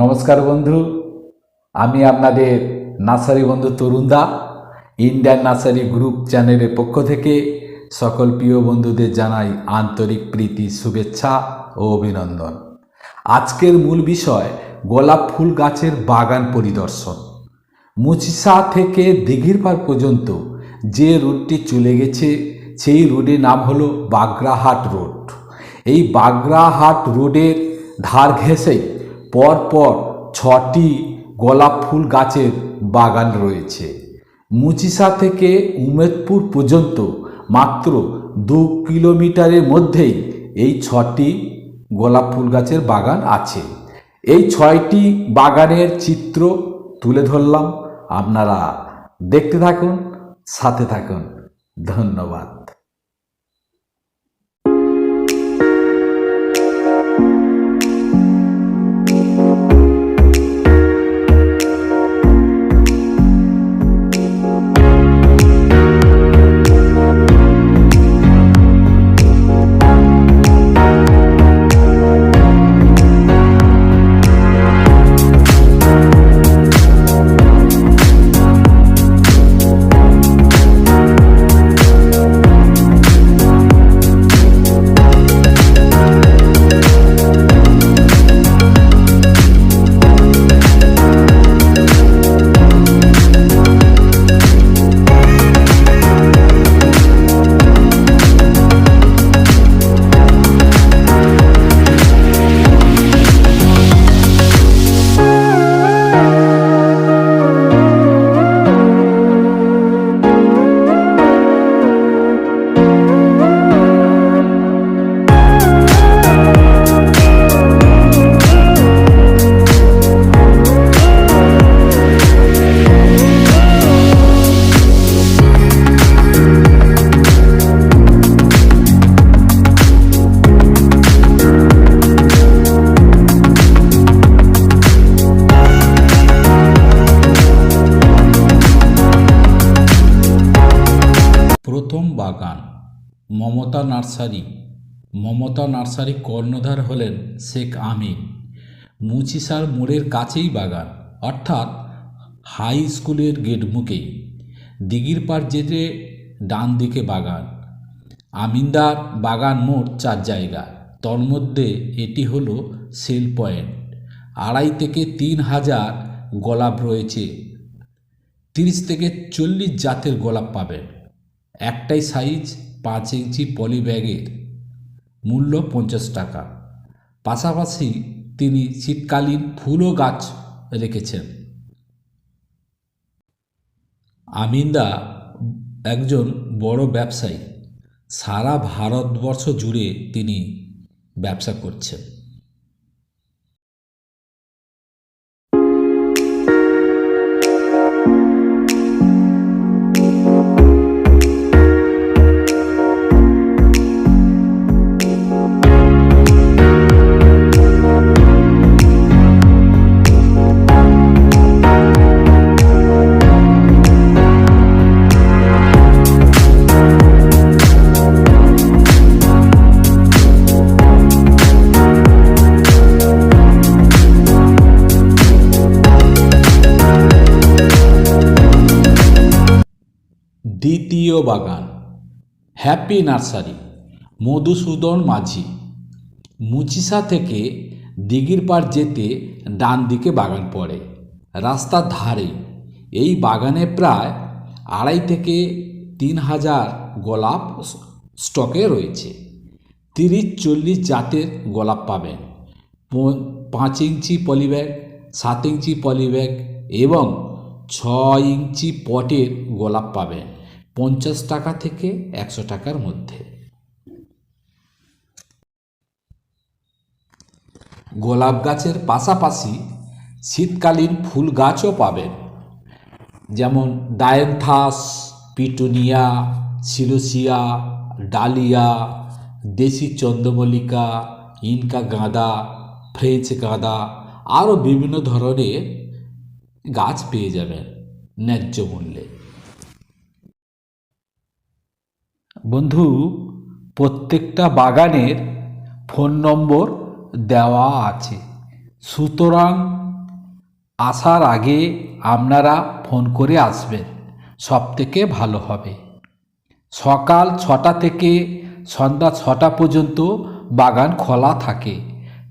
নমস্কার বন্ধু, আমি আপনাদের নার্সারি বন্ধু তরুণদা ইন্ডিয়ান নার্সারি গ্রুপ চ্যানেলের পক্ষ থেকে সকল প্রিয় বন্ধুদের জানাই আন্তরিক প্রীতি, শুভেচ্ছা ও অভিনন্দন। আজকের মূল বিষয় গোলাপ ফুল গাছের বাগান পরিদর্শন। মুচিসা থেকে দিঘিরপাড় পর্যন্ত যে রুটটি চলে গেছে সেই রোডের নাম হলো বাগরাহাট রোড। এই বাগরাহাট রোডের ধার ঘেঁষেই পরপর 6টি গোলাপ ফুল গাছের বাগান রয়েছে। মুচিসা থেকে উমেদপুর পর্যন্ত মাত্র 2 কিলোমিটারের মধ্যেই এই 6টি গোলাপ ফুল গাছের বাগান আছে। এই 6টি বাগানের চিত্র তুলে ধরলাম, আপনারা দেখতে থাকুন, সাথে থাকুন। ধন্যবাদ। প্রথম বাগান মমতা নার্সারি। মমতা নার্সারি কর্ণধার হলেন শেখ আমিন। মুচিসার মোড়ের কাছেই বাগান, অর্থাৎ হাই স্কুলের গেট মুখেই। দিঘিরপাড় যেতে ডান দিকে বাগান। আমিনদার বাগান মোট 4 জায়গা, তার মধ্যে এটি হলো সেল পয়েন্ট। 2.5 থেকে 3 হাজার গোলাপ রয়েছে। 30 থেকে 40 জাতের গোলাপ পাবেন। একটাই সাইজ 5 ইঞ্চি পলি ব্যাগের মূল্য 50 টাকা। পাশাপাশি তিনি শীতকালীন ফুলও গাছ রেখেছেন। আমিনদা একজন বড় ব্যবসায়ী, সারা ভারতবর্ষ জুড়ে তিনি ব্যবসা করছেন। দ্বিতীয় বাগান হ্যাপি নার্সারি, মধুসূদন মাঝি। মুচিসা থেকে দিঘিরপাড় যেতে ডান দিকে বাগান পড়ে, রাস্তার ধারে। এই বাগানে প্রায় 2.5 থেকে 3 হাজার গোলাপ স্টকে রয়েছে। 30-40 জাতের গোলাপ পাবেন। 5 ইঞ্চি পলিব্যাগ, 7 ইঞ্চি পলিব্যাগ এবং 6 ইঞ্চি পটের গোলাপ পাবেন 50 টাকা থেকে 100 টাকার মধ্যে। গোলাপ গাছের পাশাপাশি শীতকালীন ফুল গাছও পাবেন, যেমন ডায়ান্থাস, পিটুনিয়া, সিলোসিয়া, ডালিয়া, দেশি চন্দ্রমল্লিকা, ইনকা গাঁদা, ফ্রেঞ্চ গাঁদা, আরও বিভিন্ন ধরনের গাছ পেয়ে যাবেন ন্যায্য মূল্যে। বন্ধু, প্রত্যেকটা বাগানের ফোন নম্বর দেওয়া আছে, সুতরাং আসার আগে আপনারা ফোন করে আসবেন, সবথেকে ভালো হবে। সকাল 6টা থেকে সন্ধ্যা 6টা পর্যন্ত বাগান খোলা থাকে,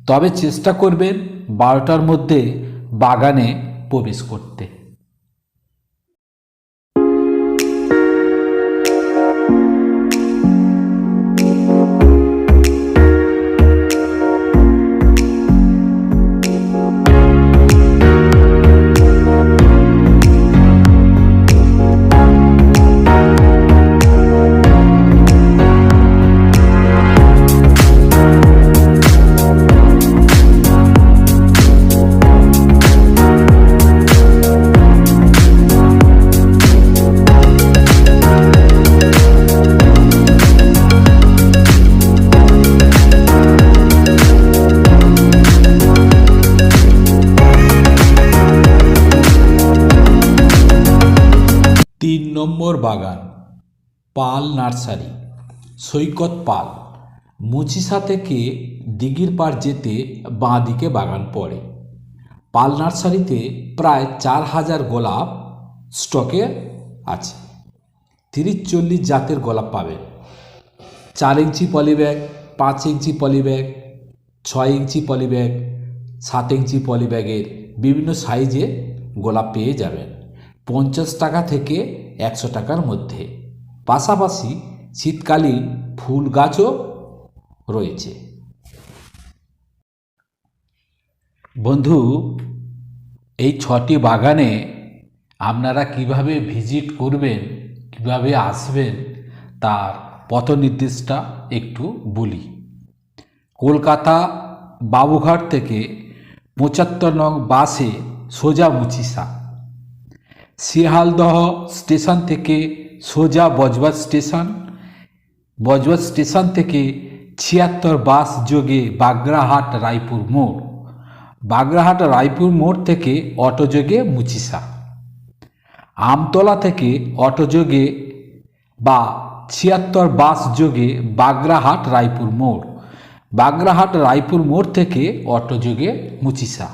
তবে চেষ্টা করবেন 12টার মধ্যে বাগানে প্রবেশ করতে। 3 নম্বর বাগান, পাল নার্সারি, সৈকত পাল। মুচিসা থেকে দিঘির পাড় যেতে বাঁ দিকে বাগান পড়ে। পাল নার্সারিতে প্রায় 4000 গোলাপ স্টকে আছে। 30-40 জাতের গোলাপ পাবেন। 4 ইঞ্চি পলিব্যাগ, 5 ইঞ্চি পলিব্যাগ, 6 ইঞ্চি পলিব্যাগ, 7 ইঞ্চি পলিব্যাগের বিভিন্ন সাইজে গোলাপ পেয়ে যাবেন 50 টাকা থেকে 100 টাকার মধ্যে। পাশাপাশি শীতকালীন ফুল গাছও রয়েছে। বন্ধু, এই 6টি বাগানে আপনারা কিভাবে ভিজিট করবেন, কিভাবে আসবেন, তার পথ নির্দেশটা একটু বলি। কলকাতা বাবুঘাট থেকে 75 নং বাসে সোজা মুচিসা। শিয়ালদহ স্টেশন থেকে সোজা বজবজ স্টেশন। বজবজ স্টেশন থেকে 76 বাস যোগে বাগড়াহাট রায়পুর মোড়। বাগড়াহাট রায়পুর মোড় থেকে অটো যোগে মুচিসা। আমতলা থেকে অটো যোগে বা 76 বাস যোগে বাগড়াহাট রায়পুর মোড়। বাগড়াহাট রায়পুর মোড় থেকে অটো যোগে মুচিসা।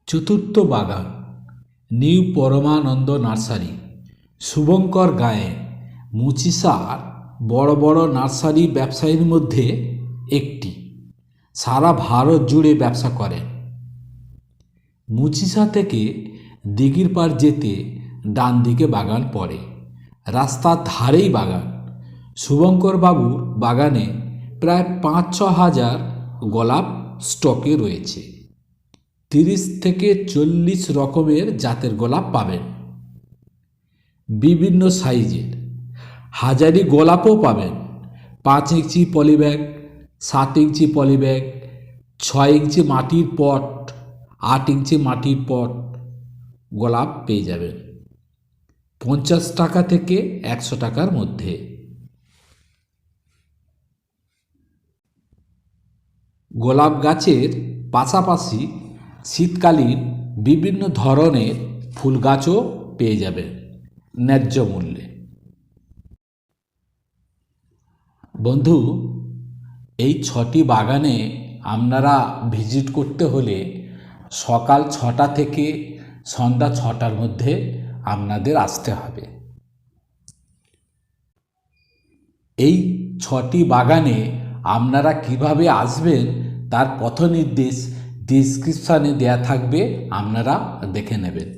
চতুর্থ বাগান, নিউ পরমানন্দ নার্সারি, শুভঙ্কর গায়েন। মুচিসার বড় বড় নার্সারি ব্যবসায়ীর মধ্যে একটি। সারা ভারত জুড়ে ব্যবসা করেন। মুচিসা থেকে দিঘির পাড় যেতে ডান দিকে বাগান পড়ে। রাস্তার ধারেই বাগান। শুভঙ্কর বাবুর বাগানে প্রায় 5-6 হাজার গোলাপ স্টকে রয়েছে। 30 থেকে 40 রকমের জাতের গোলাপ পাবেন। বিভিন্ন সাইজের হাজারি গোলাপও পাবেন। 5 ইঞ্চি পলিব্যাগ, 7 ইঞ্চি পলিব্যাগ, 6 ইঞ্চি মাটির পট, 8 ইঞ্চি মাটির পট গোলাপ পেয়ে যাবেন 50 টাকা থেকে 100 টাকার মধ্যে। গোলাপ গাছের পাশাপাশি শীতকালীন বিভিন্ন ধরনের ফুল গাছও পেয়ে যাবেন ন্যায্য মূল্যে। বন্ধু, এই 6টি বাগানে আপনারা ভিজিট করতে হলে সকাল 6টা থেকে সন্ধ্যা 6টার মধ্যে আপনাদের আসতে হবে। এই 6টি বাগানে আপনারা কিভাবে আসবেন তার পথ নির্দেশ ডিসক্রিপশানে দেয়া থাকবে, আপনারা দেখে নেবেন।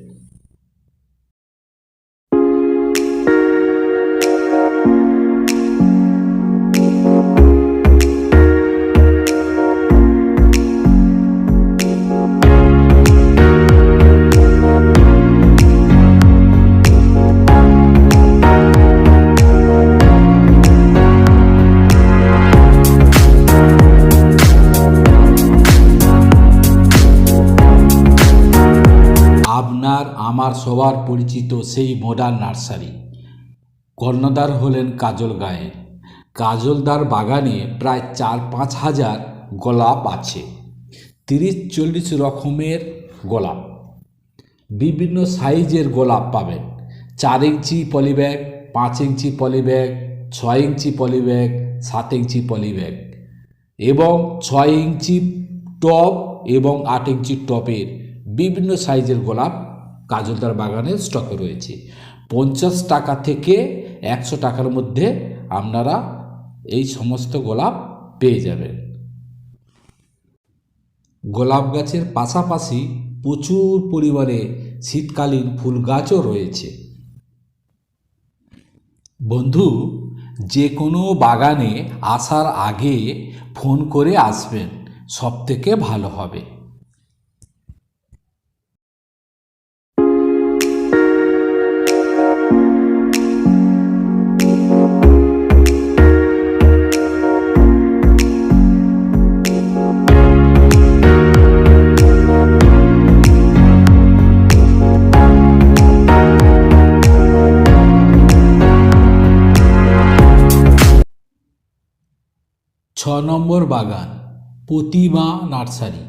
কর্ণধার আমার সবার পরিচিত সেই মডার্ন নার্সারি। কর্ণধার হলেন কাজল গায়েন। কাজলদার বাগানে প্রায় 4-5 হাজার গোলাপ আছে। 30-40 রকমের গোলাপ, বিভিন্ন সাইজের গোলাপ পাবেন। 4 ইঞ্চি পলিব্যাগ, 5 ইঞ্চি পলিব্যাগ, 6 ইঞ্চি পলিব্যাগ, 7 ইঞ্চি পলিব্যাগ এবং 6 ইঞ্চি টব এবং 8 ইঞ্চি টবের বিভিন্ন সাইজের গোলাপ কাজলদার বাগানে স্টকে রয়েছে। 50 টাকা থেকে 100 টাকার মধ্যে আপনারা এই সমস্ত গোলাপ পেয়ে যাবেন। গোলাপ গাছের পাশাপাশি প্রচুর পরিমাণে শীতকালীন ফুল গাছও রয়েছে। বন্ধু, যে কোনো বাগানে আসার আগে ফোন করে আসবেন, সবথেকে ভালো হবে। ছ নম্বর বাগান, প্রতিমা নার্সারি।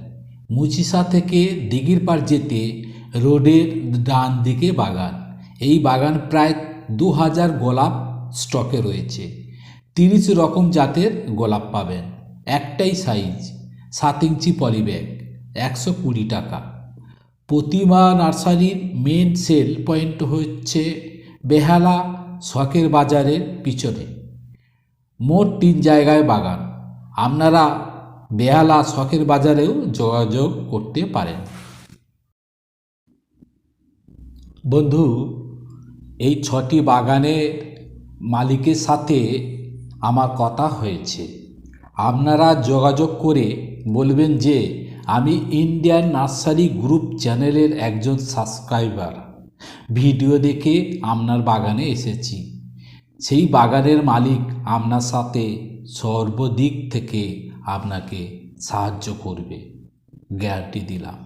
মুচিসা থেকে দিঘির পাড় যেতে রোডের ডান দিকে বাগান। এই বাগান প্রায় 2000 গোলাপ স্টকে রয়েছে। 30 রকম জাতের গোলাপ পাবেন। একটাই সাইজ, 7 ইঞ্চি পলিব্যাগ, 120 টাকা। প্রতিমা নার্সারির মেন সেল পয়েন্ট হচ্ছে বেহালা শখের বাজারের পিছনে। মোট 3 জায়গায় বাগান। আপনারা বেহালা শখের বাজারেও যোগাযোগ করতে পারেন। বন্ধু, এই 6টি বাগানের মালিকের সাথে আমার কথা হয়েছে। আপনারা যোগাযোগ করে বলবেন যে আমি ইন্ডিয়ান নার্সারি গ্রুপ চ্যানেলের একজন সাবস্ক্রাইবার, ভিডিও দেখে আপনার বাগানে এসেছি। সেই বাগানের মালিক আপনার সাথে সর্বদিক থেকে আপনাকে সাহায্য করবে, গ্যারান্টি দিলাম।